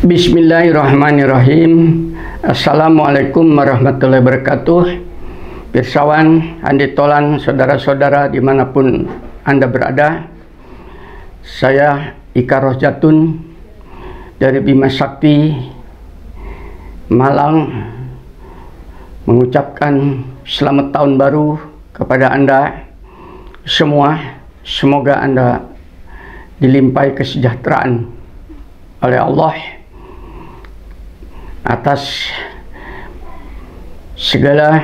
Bismillahirrahmanirrahim. Assalamualaikum warahmatullahi wabarakatuh. Pirsawan, handitolan, saudara-saudara dimanapun Anda berada. Saya Ika Rohjatun dari Bima Sakti Malang mengucapkan selamat tahun baru kepada Anda semua. Semoga Anda dilimpahi kesejahteraan oleh Allah atas segala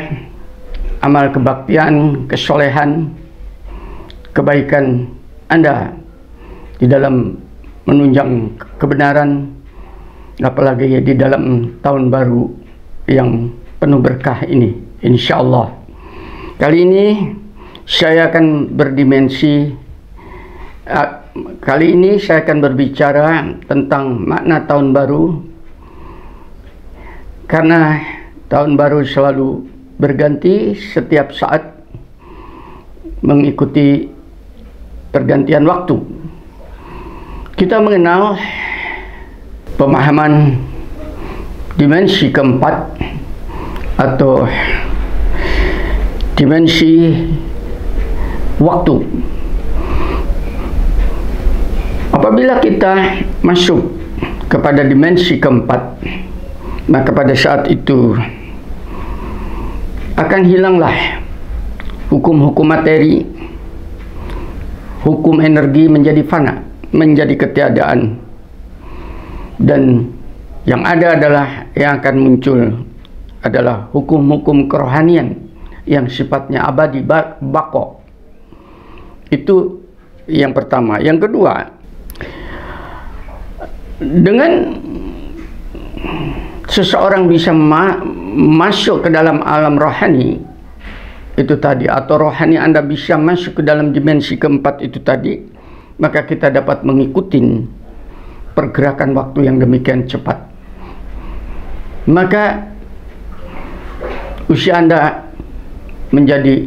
amal kebaktian, kesolehan, kebaikan Anda di dalam menunjang kebenaran, apalagi di dalam tahun baru yang penuh berkah ini, insya Allah. Kali ini saya akan berbicara tentang makna tahun baru, karena tahun baru selalu berganti setiap saat mengikuti pergantian waktu. Kita mengenal pemahaman dimensi keempat atau dimensi waktu. Apabila kita masuk kepada dimensi keempat, maka pada saat itu akan hilanglah hukum-hukum materi, hukum energi menjadi fana, menjadi ketiadaan, dan yang ada adalah yang akan muncul adalah hukum-hukum kerohanian yang sifatnya abadi, bako. Itu yang pertama. Yang kedua, dengan seseorang bisa masuk ke dalam alam rohani itu tadi, atau rohani Anda bisa masuk ke dalam dimensi keempat itu tadi, maka kita dapat mengikuti pergerakan waktu yang demikian cepat. Maka usia Anda menjadi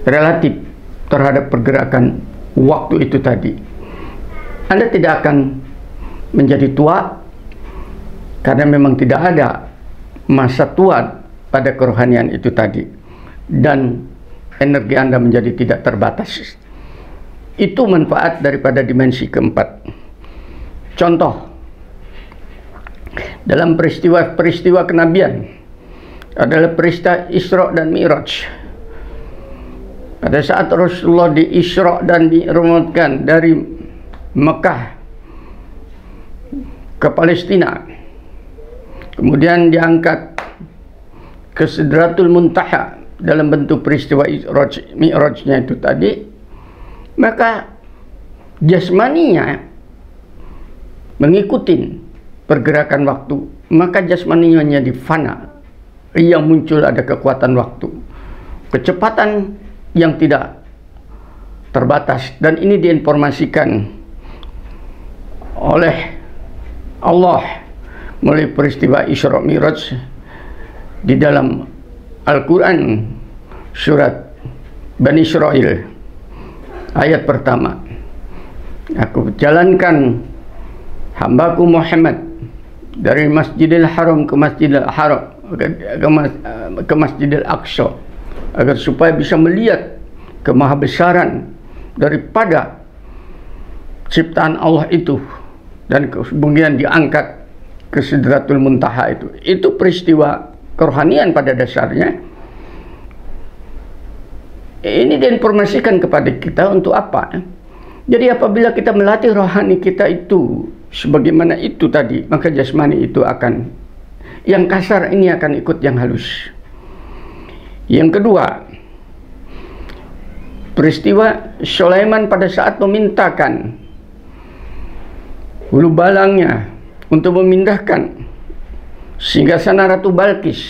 relatif terhadap pergerakan waktu itu tadi. Anda tidak akan menjadi tua, karena memang tidak ada masa tua pada kerohanian itu tadi, dan energi Anda menjadi tidak terbatas. Itu manfaat daripada dimensi keempat. Contoh, dalam peristiwa kenabian adalah peristiwa Isra dan Mi'raj. Pada saat Rasulullah di Isra dan Mi'rajkan dari Mekah ke Palestina, kemudian diangkat ke Sidratul Muntaha dalam bentuk peristiwa Mi'rajnya itu tadi, maka jasmaninya mengikuti pergerakan waktu, maka jasmaninya menjadi fana, yang muncul ada kekuatan waktu, kecepatan yang tidak terbatas, dan ini diinformasikan oleh Allah melalui peristiwa Isra Mi'raj di dalam Al-Quran surat Bani Israel ayat pertama. Aku jalankan hambaku Muhammad dari Masjidil Haram ke Masjidil Haram ke Masjidil Aqsa, agar supaya bisa melihat kemahabesaran daripada ciptaan Allah itu, dan kemudian diangkat ke Sidratul Muntaha itu. Itu peristiwa kerohanian pada dasarnya. Ini diinformasikan kepada kita untuk apa? Jadi apabila kita melatih rohani kita itu sebagaimana itu tadi, maka jasmani itu akan, yang kasar ini akan ikut yang halus. Yang kedua, peristiwa Sulaiman pada saat memintakan hulu balangnya untuk memindahkan singgasana Ratu Balkis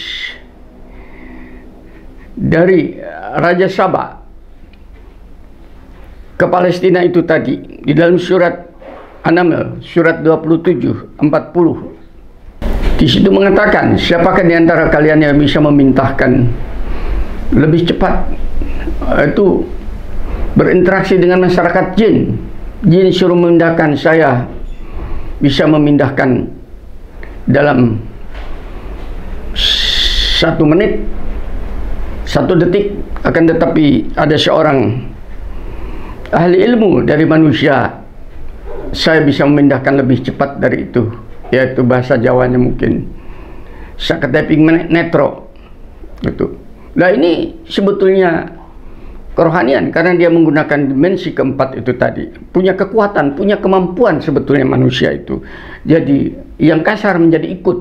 dari Raja Saba ke Palestina itu tadi, di dalam surat An-Naml surat 27:40, di situ mengatakan, siapakah di antara kalian yang bisa memintahkan lebih cepat itu berinteraksi dengan masyarakat jin. Jin suruh memindahkan, saya bisa memindahkan dalam 1 menit, 1 detik, akan tetapi ada seorang ahli ilmu dari manusia, saya bisa memindahkan lebih cepat dari itu, yaitu bahasa Jawanya mungkin saketeping netro gitu. Nah, ini sebetulnya kerohanian, karena dia menggunakan dimensi keempat itu tadi, punya kekuatan, punya kemampuan sebetulnya manusia itu. Jadi yang kasar menjadi ikut.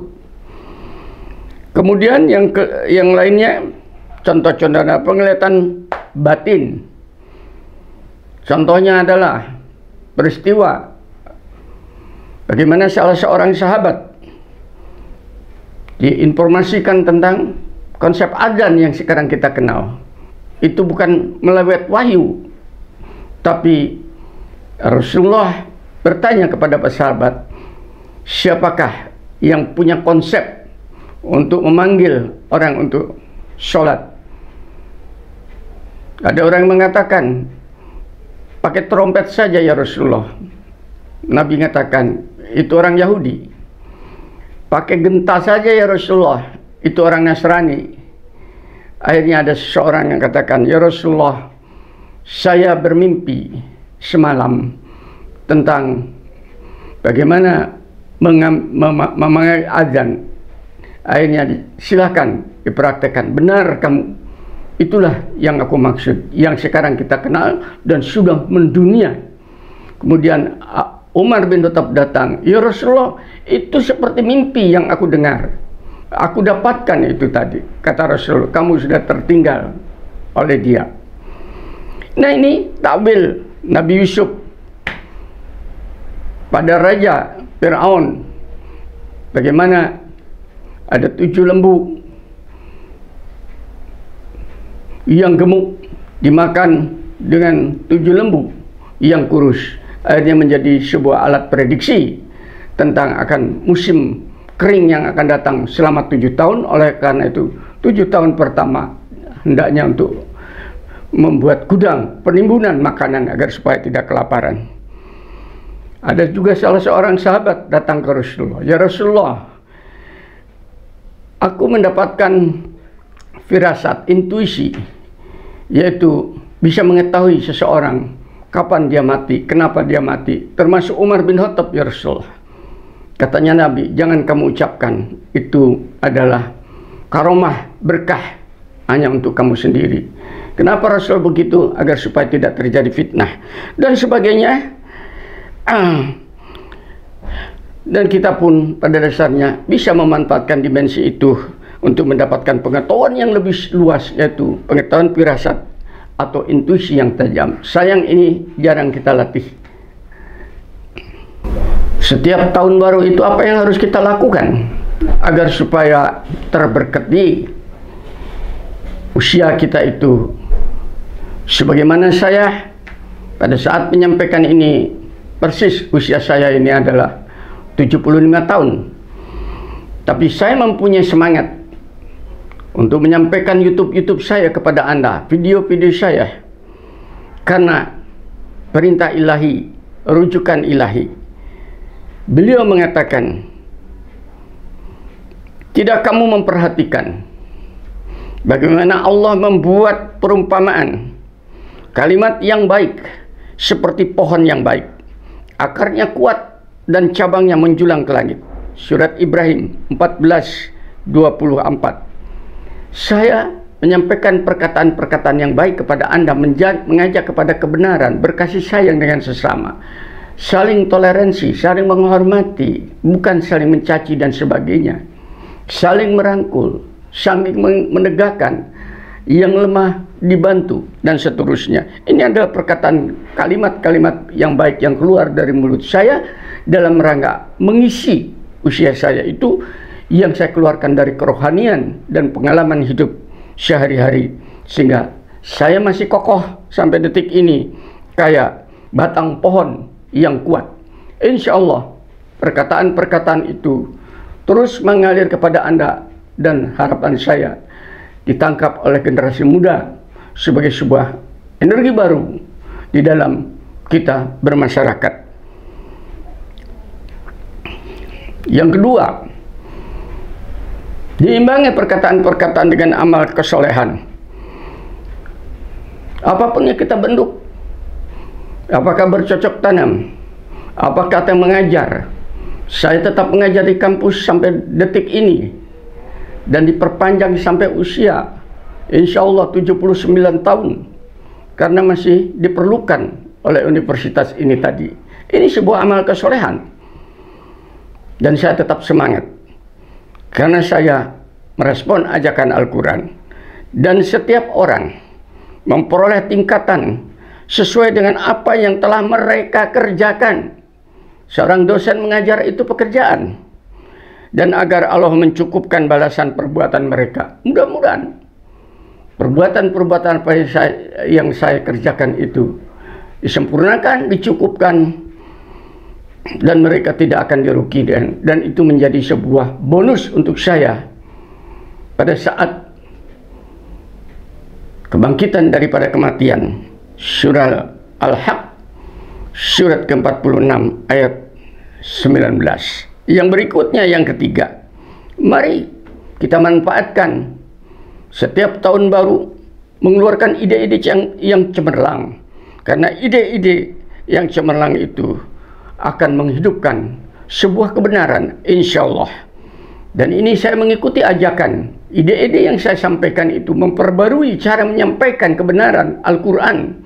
Kemudian yang lainnya, contoh-contoh penglihatan batin. Contohnya adalah peristiwa bagaimana salah seorang sahabat diinformasikan tentang konsep adzan yang sekarang kita kenal. Itu bukan melalui wahyu, tapi Rasulullah bertanya kepada para sahabat, siapakah yang punya konsep untuk memanggil orang untuk sholat? Ada orang yang mengatakan, pakai trompet saja ya Rasulullah. Nabi mengatakan, itu orang Yahudi. Pakai genta saja ya Rasulullah, itu orang Nasrani. Akhirnya ada seseorang yang katakan, ya Rasulullah, saya bermimpi semalam tentang bagaimana memanggil azan. Akhirnya silakan dipraktekkan. Benar kamu. Itulah yang aku maksud, yang sekarang kita kenal dan sudah mendunia. Kemudian Umar bin Khattab datang, ya Rasulullah, itu seperti mimpi yang aku dengar. Aku dapatkan itu tadi. Kata Rasul, kamu sudah tertinggal oleh dia. Nah, ini takwil Nabi Yusuf pada Raja Fir'aun. Bagaimana ada 7 lembu yang gemuk dimakan dengan 7 lembu yang kurus. Akhirnya menjadi sebuah alat prediksi tentang akan musim kering yang akan datang selama 7 tahun. Oleh karena itu 7 tahun pertama hendaknya untuk membuat gudang penimbunan makanan agar supaya tidak kelaparan. Ada juga salah seorang sahabat datang ke Rasulullah, ya Rasulullah, aku mendapatkan firasat, intuisi, yaitu bisa mengetahui seseorang kapan dia mati, kenapa dia mati, termasuk Umar bin Khattab ya Rasulullah. Katanya Nabi, jangan kamu ucapkan, itu adalah karomah, berkah hanya untuk kamu sendiri. Kenapa Rasul begitu? Agar supaya tidak terjadi fitnah dan sebagainya. Dan kita pun pada dasarnya bisa memanfaatkan dimensi itu untuk mendapatkan pengetahuan yang lebih luas, yaitu pengetahuan firasat atau intuisi yang tajam. Sayang ini jarang kita latih. Setiap tahun baru itu apa yang harus kita lakukan agar supaya terberkati usia kita itu? Sebagaimana saya pada saat menyampaikan ini, persis usia saya ini adalah 75 tahun. Tapi saya mempunyai semangat untuk menyampaikan YouTube saya kepada Anda, video-video saya, karena perintah ilahi, rujukan ilahi. Beliau mengatakan, tidak kamu memperhatikan bagaimana Allah membuat perumpamaan kalimat yang baik seperti pohon yang baik, akarnya kuat dan cabangnya menjulang ke langit. Surat Ibrahim 14:24. Saya menyampaikan perkataan-perkataan yang baik kepada Anda, mengajak kepada kebenaran, berkasih sayang dengan sesama, saling toleransi, saling menghormati, bukan saling mencaci dan sebagainya, saling merangkul, saling menegakkan, yang lemah dibantu, dan seterusnya. Ini adalah perkataan kalimat-kalimat yang baik yang keluar dari mulut saya dalam rangka mengisi usia saya itu yang saya keluarkan dari kerohanian dan pengalaman hidup sehari-hari, sehingga saya masih kokoh sampai detik ini kayak batang pohon yang kuat. Insya Allah perkataan-perkataan itu terus mengalir kepada Anda, dan harapan saya ditangkap oleh generasi muda sebagai sebuah energi baru di dalam kita bermasyarakat. Yang kedua, Diimbangi perkataan-perkataan dengan amal kesolehan. Apapun yang kita bentuk, apakah bercocok tanam, apakah kita mengajar. Saya tetap mengajar di kampus sampai detik ini, dan diperpanjang sampai usia insya Allah 79 tahun, karena masih diperlukan oleh universitas ini tadi. Ini sebuah amal kesolehan, dan saya tetap semangat karena saya merespon ajakan Al-Quran, dan setiap orang memperoleh tingkatan sesuai dengan apa yang telah mereka kerjakan. Seorang dosen mengajar itu pekerjaan, dan agar Allah mencukupkan balasan perbuatan mereka. Mudah-mudahan perbuatan-perbuatan apa yang saya kerjakan itu disempurnakan, dicukupkan, dan mereka tidak akan dirugikan, dan itu menjadi sebuah bonus untuk saya pada saat kebangkitan daripada kematian. Surah Al-Haq surat ke-46 ayat 19. Yang berikutnya, yang ketiga, mari kita manfaatkan setiap tahun baru mengeluarkan ide-ide yang cemerlang, karena ide-ide yang cemerlang itu akan menghidupkan sebuah kebenaran, insya Allah. Dan ini saya mengikuti ajakan. Ide-ide yang saya sampaikan itu memperbarui cara menyampaikan kebenaran Al-Quran,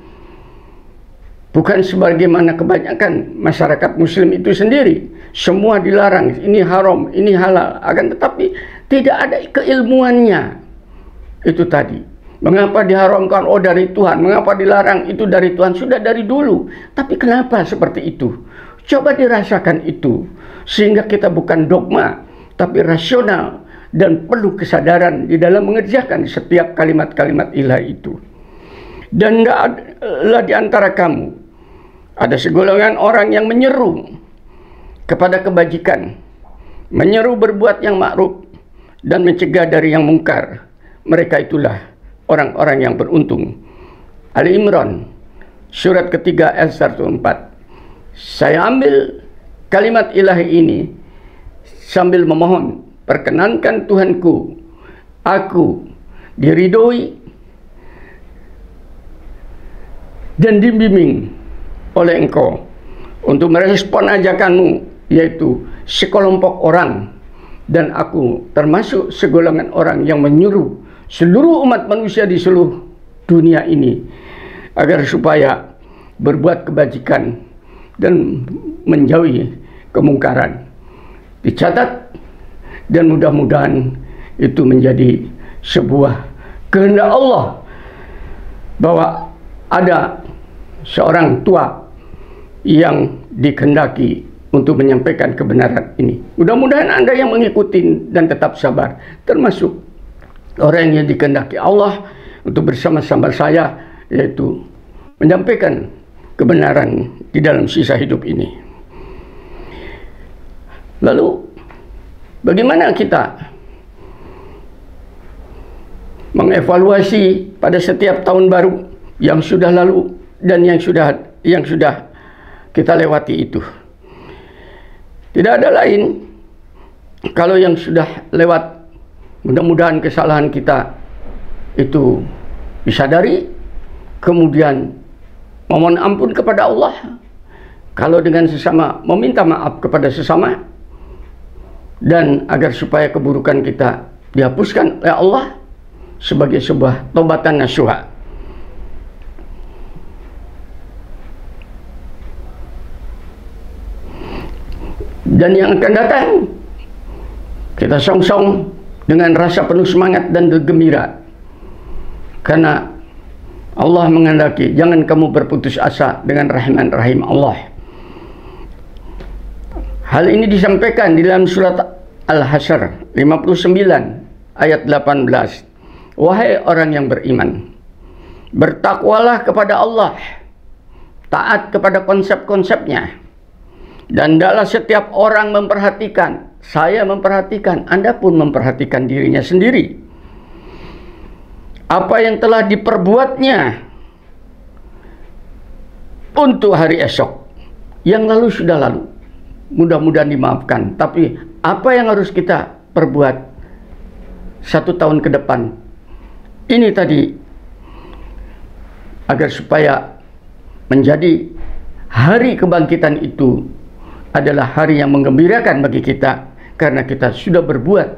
bukan sebagaimana kebanyakan masyarakat muslim itu sendiri. Semua dilarang, ini haram, ini halal, akan tetapi tidak ada keilmuannya. Itu tadi, mengapa diharamkan? Oh, dari Tuhan. Mengapa dilarang? Itu dari Tuhan, sudah dari dulu. Tapi kenapa seperti itu? Coba dirasakan itu, sehingga kita bukan dogma, tapi rasional, dan perlu kesadaran di dalam mengerjakan setiap kalimat-kalimat ilahi itu. Dan tidaklah di antara kamu ada segolongan orang yang menyeru kepada kebajikan, menyeru berbuat yang ma'ruf, dan mencegah dari yang mungkar. Mereka itulah orang-orang yang beruntung. Ali Imran surat ketiga ayat 104. Saya ambil kalimat ilahi ini sambil memohon, perkenankan Tuhanku, aku diridhoi dan dibimbing oleh Engkau untuk merespon ajakanmu, yaitu sekelompok orang, dan aku termasuk segolongan orang yang menyuruh seluruh umat manusia di seluruh dunia ini agar supaya berbuat kebajikan dan menjauhi kemungkaran. Dicatat, dan mudah-mudahan itu menjadi sebuah kehendak Allah, bahwa ada seorang tua yang dikehendaki untuk menyampaikan kebenaran ini. Mudah-mudahan Anda yang mengikuti dan tetap sabar, termasuk orang yang dikehendaki Allah untuk bersama-sama saya, yaitu menyampaikan kebenaran di dalam sisa hidup ini. Lalu bagaimana kita mengevaluasi pada setiap tahun baru yang sudah lalu dan yang sudah kita lewati itu? Tidak ada lain kalau yang sudah lewat, mudah-mudahan kesalahan kita itu disadari, kemudian memohon ampun kepada Allah, kalau dengan sesama meminta maaf kepada sesama, dan agar supaya keburukan kita dihapuskan oleh Allah sebagai sebuah taubatan nasuha. Dan yang akan datang kita song-song dengan rasa penuh semangat dan gembira, karena Allah menghendaki jangan kamu berputus asa dengan Rahman Rahim Allah. Hal ini disampaikan di dalam surat Al-Hasyr 59 ayat 18. Wahai orang yang beriman, bertakwalah kepada Allah, taat kepada konsep-konsepnya, dan hendaklah setiap orang memperhatikan. Saya memperhatikan, Anda pun memperhatikan dirinya sendiri, apa yang telah diperbuatnya untuk hari esok. Yang lalu sudah lalu, mudah-mudahan dimaafkan. Tapi apa yang harus kita perbuat 1 tahun ke depan. Ini tadi agar supaya menjadi hari kebangkitan itu adalah hari yang menggembirakan bagi kita karena kita sudah berbuat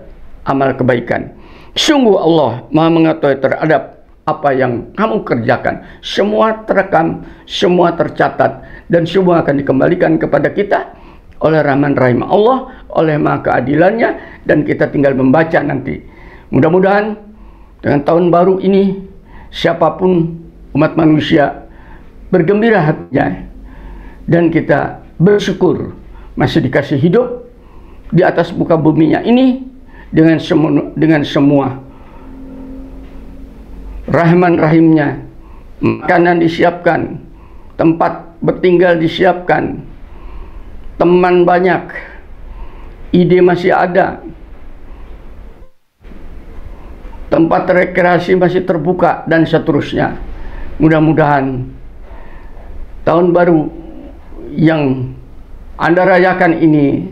amal kebaikan. Sungguh Allah Maha mengetahui terhadap apa yang kamu kerjakan. Semua terekam, semua tercatat, dan semua akan dikembalikan kepada kita oleh Rahman Rahim Allah, oleh Maha keadilannya, dan kita tinggal membaca nanti. Mudah-mudahan dengan tahun baru ini siapapun umat manusia bergembira hatinya, dan kita bersyukur masih dikasih hidup di atas muka buminya ini dengan semua Rahman Rahimnya. Makanan disiapkan, tempat bertinggal disiapkan, teman banyak, ide masih ada, tempat rekreasi masih terbuka, dan seterusnya. Mudah-mudahan tahun baru yang Anda rayakan ini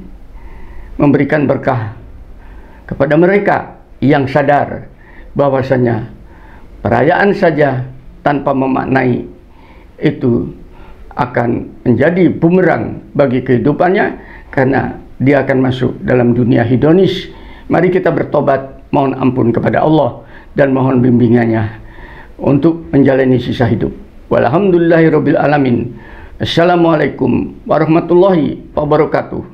memberikan berkah kepada mereka yang sadar bahwasanya perayaan saja tanpa memaknai itu akan menjadi bumerang bagi kehidupannya, karena dia akan masuk dalam dunia hedonis. Mari kita bertobat, mohon ampun kepada Allah, dan mohon bimbingannya untuk menjalani sisa hidup. Walhamdulillahirabbil alamin. Assalamualaikum warahmatullahi wabarakatuh.